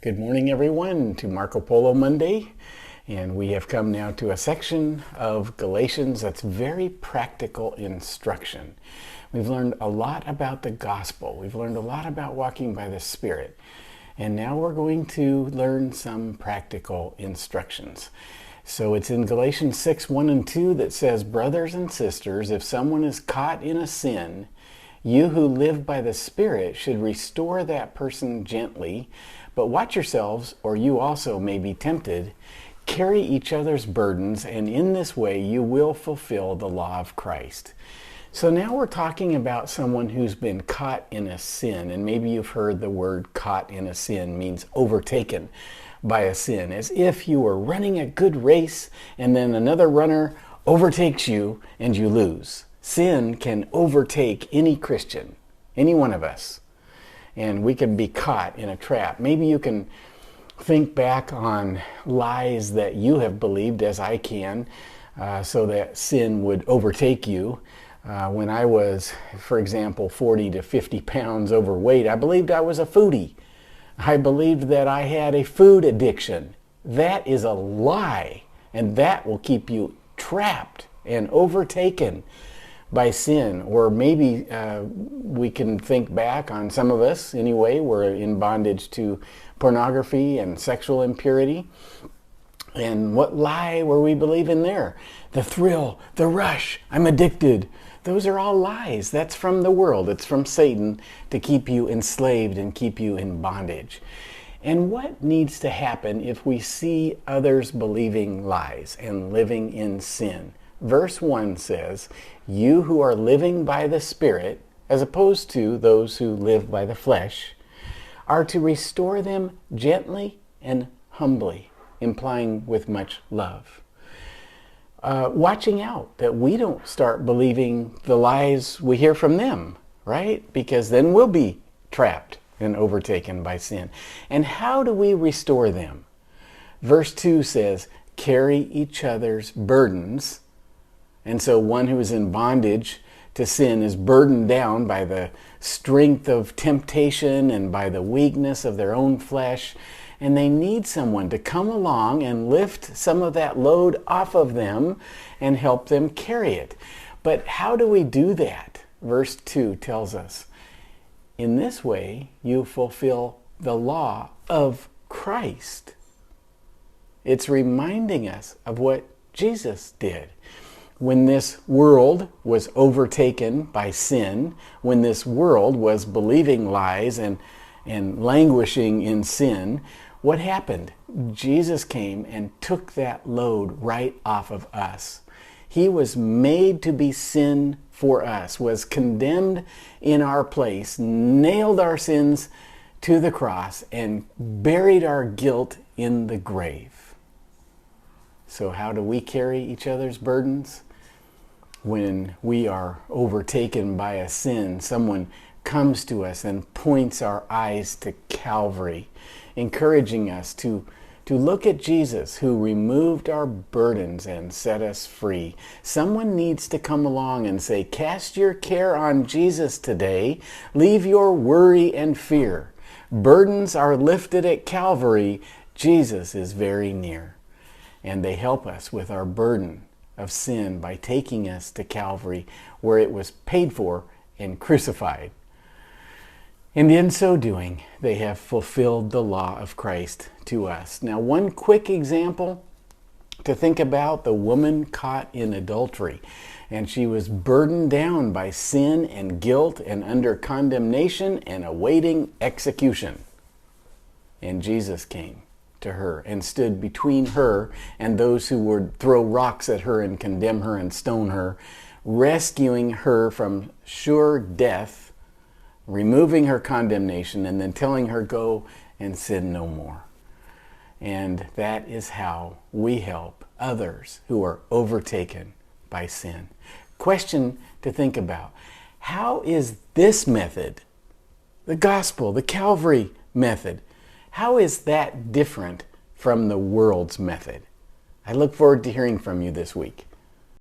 Good morning, everyone, to Marco Polo Monday. And we have come now to a section of Galatians that's very practical instruction. We've learned a lot about the gospel. We've learned a lot about walking by the Spirit. And now we're going to learn some practical instructions. So it's in Galatians 6:1 and 2 that says, "Brothers and sisters, if someone is caught in a sin, you who live by the Spirit should restore that person gently, but watch yourselves, or you also may be tempted. Carry each other's burdens, and in this way you will fulfill the law of Christ." So now we're talking about someone who's been caught in a sin, and maybe you've heard the word caught in a sin means overtaken by a sin, as if you were running a good race and then another runner overtakes you and you lose. Sin can overtake any Christian, any one of us, and we can be caught in a trap. Maybe you can think back on lies that you have believed, as I can, so that sin would overtake you. When I was, for example, 40 to 50 pounds overweight, I believed I was a foodie. I believed that I had a food addiction. That is a lie, and that will keep you trapped and overtaken by sin. Or maybe we can think back on, some of us anyway, were in bondage to pornography and sexual impurity. And what lie were we believing there? The thrill, the rush, I'm addicted. Those are all lies. That's from the world. It's from Satan to keep you enslaved and keep you in bondage. And what needs to happen if we see others believing lies and living in sin? Verse 1 says, "You who are living by the Spirit," as opposed to those who live by the flesh, "are to restore them gently and humbly," implying with much love. Watching out that we don't start believing the lies we hear from them, right? Because then we'll be trapped and overtaken by sin. And how do we restore them? Verse 2 says, "Carry each other's burdens." And so one who is in bondage to sin is burdened down by the strength of temptation and by the weakness of their own flesh. And they need someone to come along and lift some of that load off of them and help them carry it. But how do we do that? Verse 2 tells us, "In this way you fulfill the law of Christ." It's reminding us of what Jesus did. When this world was overtaken by sin, when this world was believing lies and languishing in sin, what happened? Jesus came and took that load right off of us. He was made to be sin for us, was condemned in our place, nailed our sins to the cross, and buried our guilt in the grave. So how do we carry each other's burdens? When we are overtaken by a sin, someone comes to us and points our eyes to Calvary, encouraging us to look at Jesus, who removed our burdens and set us free. Someone needs to come along and say, "Cast your care on Jesus today. Leave your worry and fear. Burdens are lifted at Calvary. Jesus is very near." And they help us with our burden of sin by taking us to Calvary, where it was paid for and crucified. And in so doing, they have fulfilled the law of Christ to us. Now, one quick example to think about: the woman caught in adultery. And she was burdened down by sin and guilt and under condemnation and awaiting execution. And Jesus came to her and stood between her and those who would throw rocks at her and condemn her and stone her, rescuing her from sure death, removing her condemnation, and then telling her, "Go and sin no more." And that is how we help others who are overtaken by sin. Question to think about: how is this method, the gospel, the Calvary method, how is that different from the world's method? I look forward to hearing from you this week.